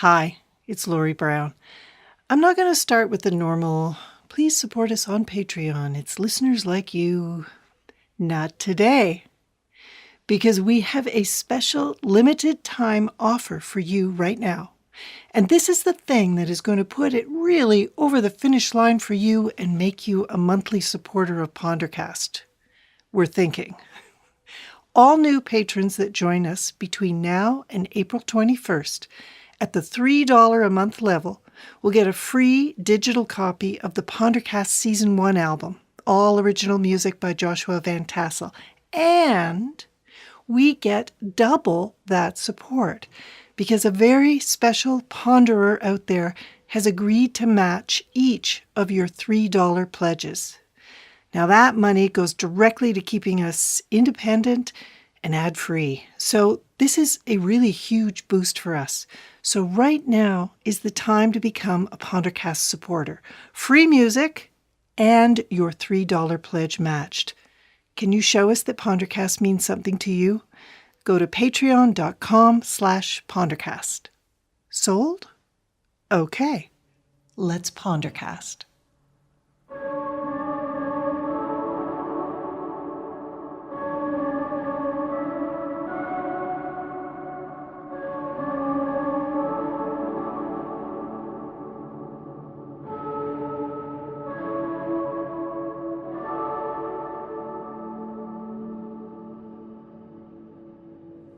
Hi, it's Lori Brown. I'm not going to start with the normal, please support us on Patreon. It's listeners like you. Not today. Because we have a special limited time offer for you right now. And this is the thing that is going to put it really over the finish line for you and make you a monthly supporter of Pondercast. We're thinking. All new patrons that join us between now and April 21st at the $3 a month level will get a free digital copy of the Pondercast Season 1 album, all original music by Joshua Van Tassel. And we get double that support because a very special ponderer out there has agreed to match each of your $3 pledges. Now that money goes directly to keeping us independent and ad-free. So this is a really huge boost for us. So right now is the time to become a Pondercast supporter. Free music and your $3 pledge matched. Can you show us that Pondercast means something to you? Go to patreon.com/Pondercast. Sold? Okay. Let's Pondercast.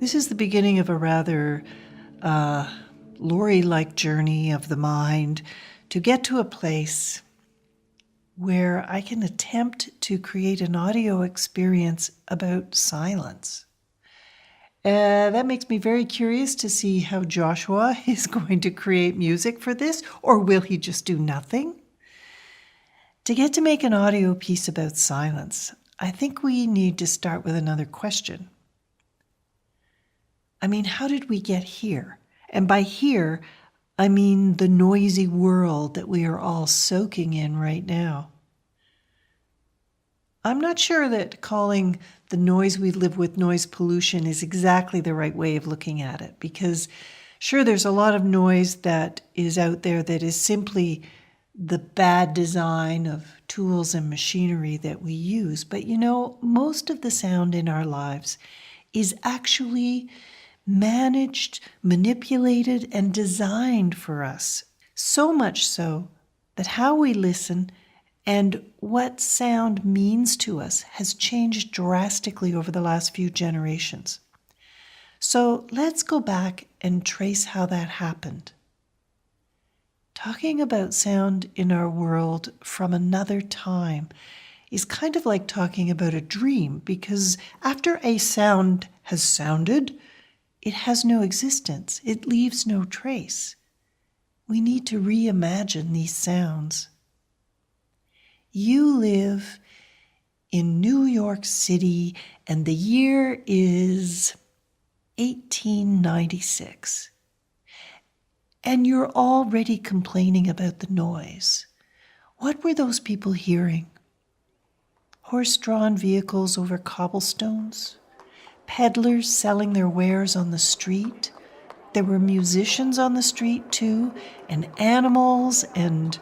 This is the beginning of a rather Lori-like journey of the mind to get to a place where I can attempt to create an audio experience about silence. That makes me very curious to see how Joshua is going to create music for this, or will he just do nothing? To get to make an audio piece about silence, I think we need to start with another question. I mean, how did we get here? And by here, I mean the noisy world that we are all soaking in right now. I'm not sure that calling the noise we live with noise pollution is exactly the right way of looking at it, because sure, there's a lot of noise that is out there that is simply the bad design of tools and machinery that we use. But you know, most of the sound in our lives is actually managed, manipulated, and designed for us. So much so that how we listen and what sound means to us has changed drastically over the last few generations. So let's go back and trace how that happened. Talking about sound in our world from another time is kind of like talking about a dream, because after a sound has sounded, it has no existence. It leaves no trace. We need to reimagine these sounds. You live in New York City, and the year is 1896. And you're already complaining about the noise. What were those people hearing? Horse-drawn vehicles over cobblestones? Peddlers selling their wares on the street. There were musicians on the street too, and animals, and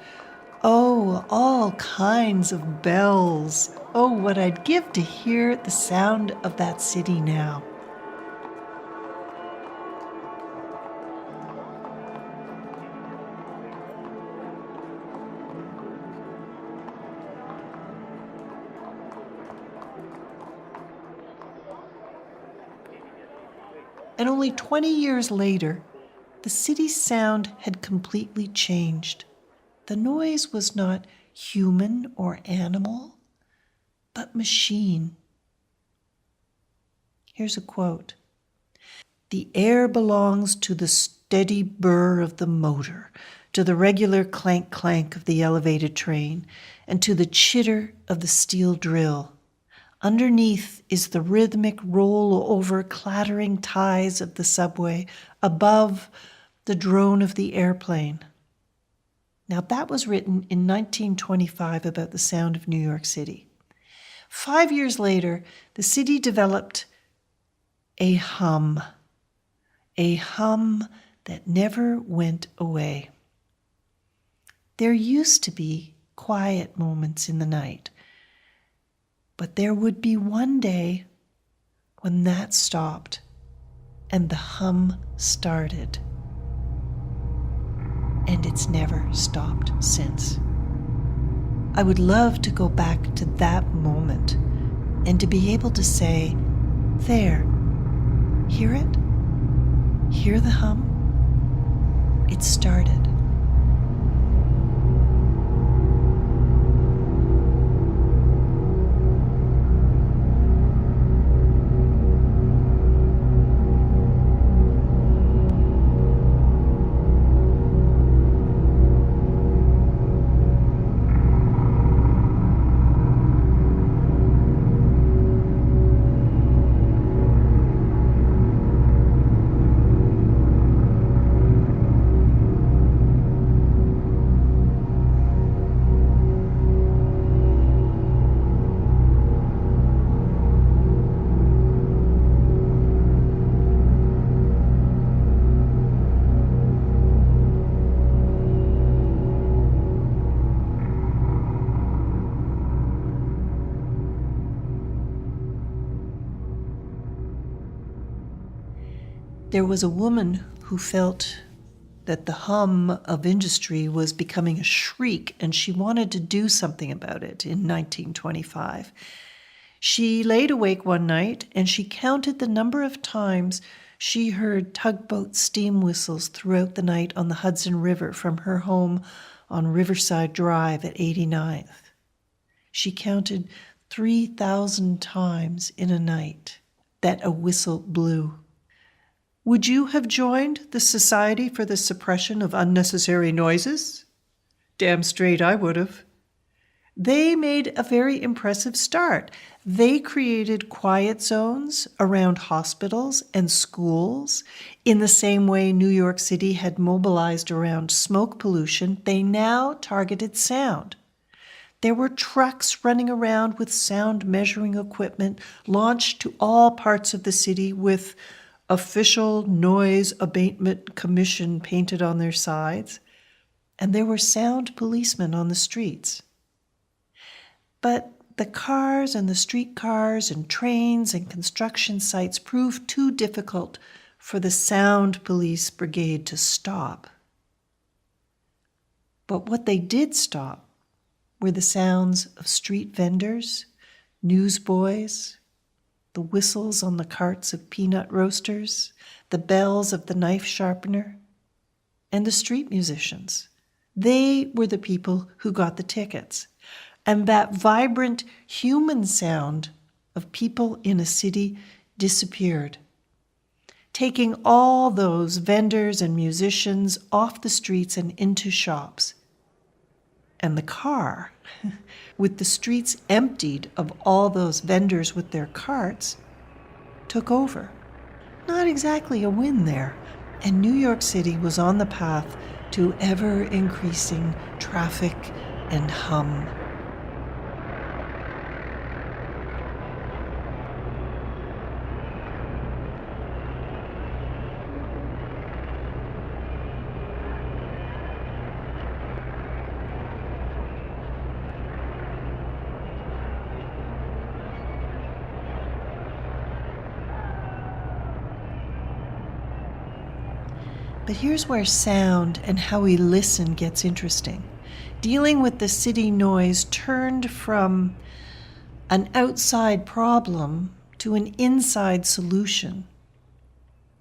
all kinds of bells. Oh, what I'd give to hear the sound of that city now. And only 20 years later, the city's sound had completely changed. The noise was not human or animal, but machine. Here's a quote. "The air belongs to the steady burr of the motor, to the regular clank-clank of the elevated train, and to the chitter of the steel drill. Underneath is the rhythmic roll-over clattering ties of the subway, above the drone of the airplane." Now that was written in 1925 about the sound of New York City. 5 years later, the city developed a hum that never went away. There used to be quiet moments in the night, but there would be one day when that stopped and the hum started. And it's never stopped since. I would love to go back to that moment and to be able to say, there, hear it? Hear the hum? It started. There was a woman who felt that the hum of industry was becoming a shriek, and she wanted to do something about it in 1925. She laid awake one night and she counted the number of times she heard tugboat steam whistles throughout the night on the Hudson River from her home on Riverside Drive at 89th. She counted 3,000 times in a night that a whistle blew. Would you have joined the Society for the Suppression of Unnecessary Noises? Damn straight I would have. They made a very impressive start. They created quiet zones around hospitals and schools. In the same way New York City had mobilized around smoke pollution, they now targeted sound. There were trucks running around with sound measuring equipment launched to all parts of the city with Official Noise Abatement Commission painted on their sides, and there were sound policemen on the streets. But the cars and the streetcars and trains and construction sites proved too difficult for the sound police brigade to stop. But what they did stop were the sounds of street vendors, newsboys, the whistles on the carts of peanut roasters, the bells of the knife sharpener, and the street musicians. They were the people who got the tickets. And that vibrant human sound of people in a city disappeared, taking all those vendors and musicians off the streets and into shops. And the car, with the streets emptied of all those vendors with their carts, took over. Not exactly a win there, and New York City was on the path to ever-increasing traffic and hum. But here's where sound and how we listen gets interesting. Dealing with the city noise turned from an outside problem to an inside solution.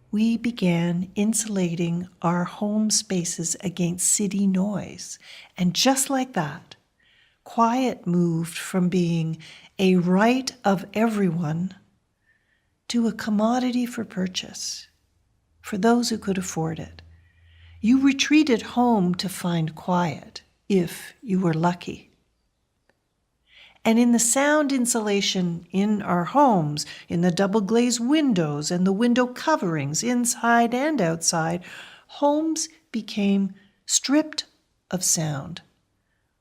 We began insulating our home spaces against city noise. And just like that, quiet moved from being a right of everyone to a commodity for purchase, for those who could afford it. You retreated home to find quiet, if you were lucky. And in the sound insulation in our homes, in the double-glazed windows and the window coverings inside and outside, homes became stripped of sound.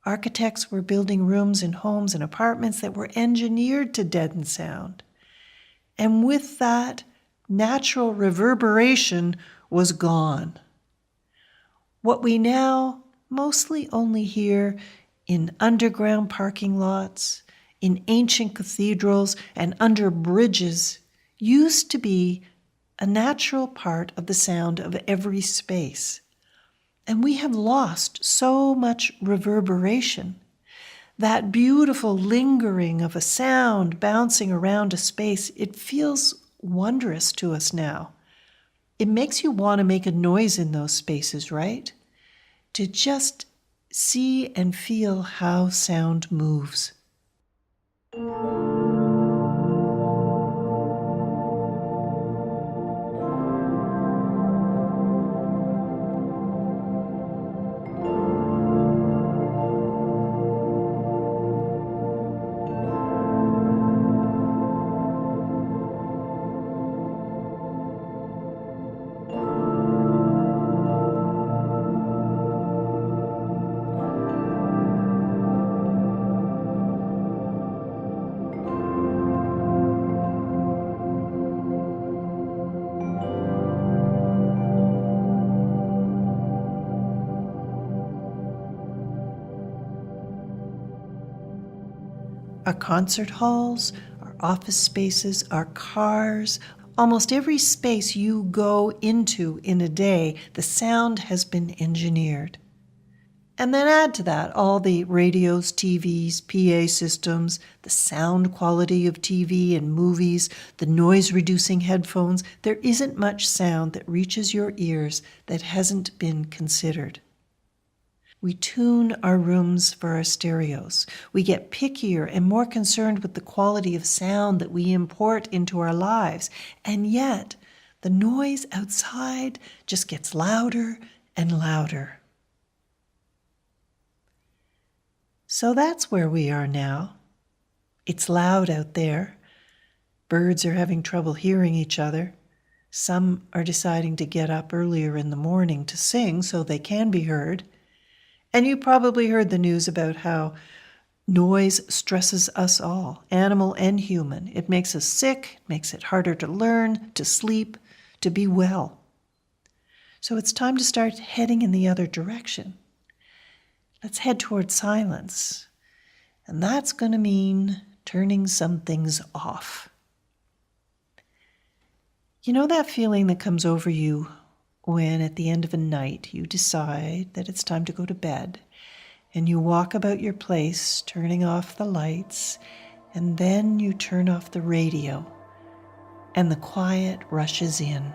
Architects were building rooms in homes and apartments that were engineered to deaden sound. And with that, natural reverberation was gone. What we now mostly only hear in underground parking lots, in ancient cathedrals, and under bridges used to be a natural part of the sound of every space. And we have lost so much reverberation. That beautiful lingering of a sound bouncing around a space, it feels wondrous to us now. It makes you want to make a noise in those spaces, right? To just see and feel how sound moves. Our concert halls, our office spaces, our cars, almost every space you go into in a day, the sound has been engineered. And then add to that all the radios, TVs, PA systems, the sound quality of TV and movies, the noise-reducing headphones. There isn't much sound that reaches your ears that hasn't been considered. We tune our rooms for our stereos. We get pickier and more concerned with the quality of sound that we import into our lives. And yet, the noise outside just gets louder and louder. So that's where we are now. It's loud out there. Birds are having trouble hearing each other. Some are deciding to get up earlier in the morning to sing so they can be heard. And you probably heard the news about how noise stresses us all, animal and human. It makes us sick, makes it harder to learn, to sleep, to be well. So it's time to start heading in the other direction. Let's head toward silence. And that's going to mean turning some things off. You know that feeling that comes over you when at the end of a night you decide that it's time to go to bed and you walk about your place turning off the lights and then you turn off the radio and the quiet rushes in.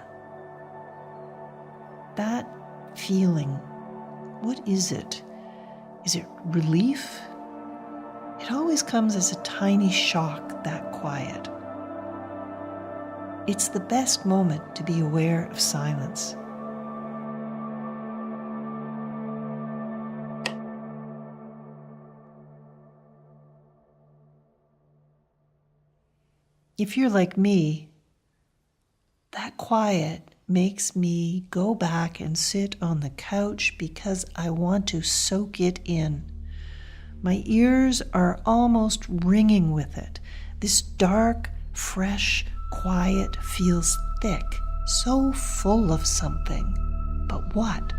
That feeling, what is it? Is it relief? It always comes as a tiny shock, that quiet. It's the best moment to be aware of silence. If you're like me, that quiet makes me go back and sit on the couch because I want to soak it in. My ears are almost ringing with it. This dark, fresh quiet feels thick, so full of something. But what?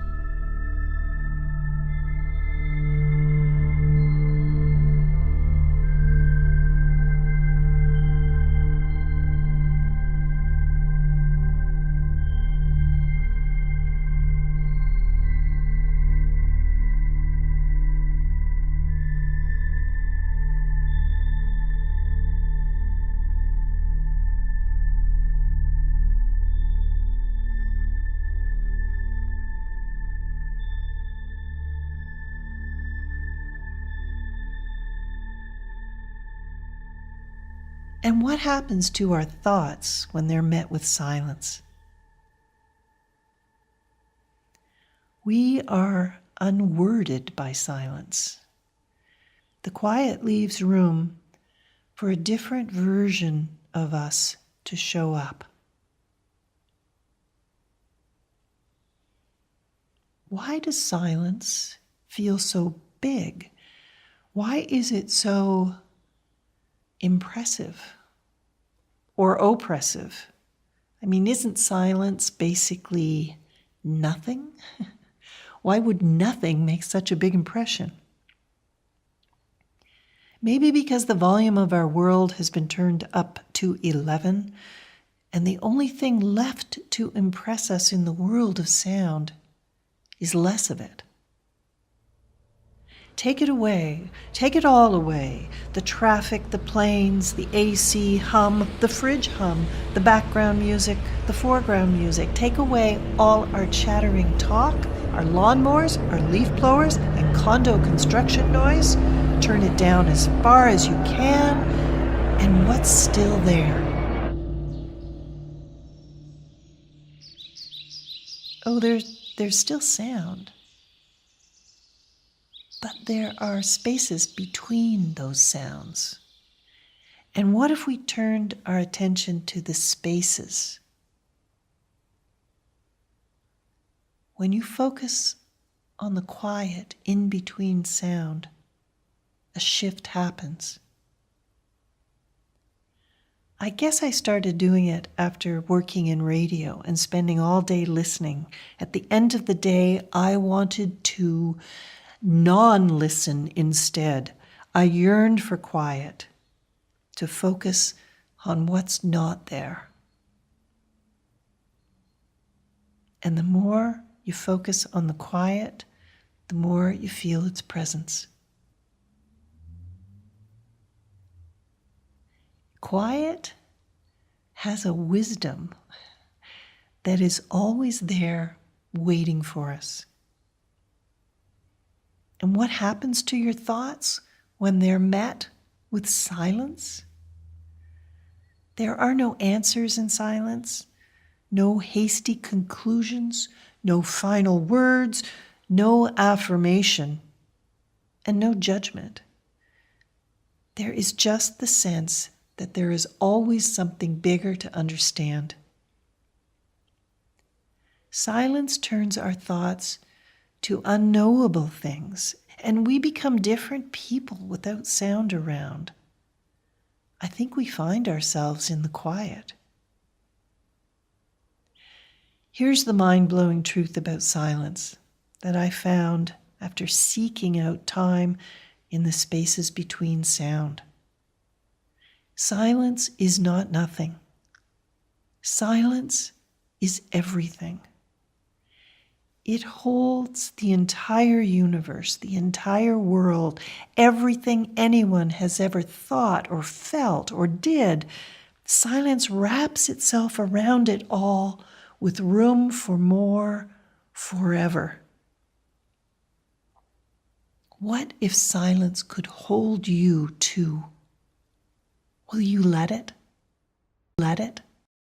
And what happens to our thoughts when they're met with silence? We are unworded by silence. The quiet leaves room for a different version of us to show up. Why does silence feel so big? Why is it so impressive or oppressive? I mean, isn't silence basically nothing? Why would nothing make such a big impression? Maybe because the volume of our world has been turned up to 11, and the only thing left to impress us in the world of sound is less of it. Take it away, take it all away. The traffic, the planes, the AC hum, the fridge hum, the background music, the foreground music. Take away all our chattering talk, our lawnmowers, our leaf blowers, and condo construction noise. Turn it down as far as you can, and what's still there? Oh, there's still sound. But there are spaces between those sounds. And what if we turned our attention to the spaces? When you focus on the quiet in between sound, a shift happens. I guess I started doing it after working in radio and spending all day listening. At the end of the day, I wanted to non-listen instead. I yearned for quiet, to focus on what's not there. And the more you focus on the quiet, the more you feel its presence. Quiet has a wisdom that is always there waiting for us. And what happens to your thoughts when they're met with silence? There are no answers in silence, no hasty conclusions, no final words, no affirmation, and no judgment. There is just the sense that there is always something bigger to understand. Silence turns our thoughts to unknowable things, and we become different people without sound around. I think we find ourselves in the quiet. Here's the mind-blowing truth about silence that I found after seeking out time in the spaces between sound. Silence is not nothing. Silence is everything. It holds the entire universe, the entire world, everything anyone has ever thought or felt or did. Silence wraps itself around it all with room for more forever. What if silence could hold you too? Will you let it? Let it?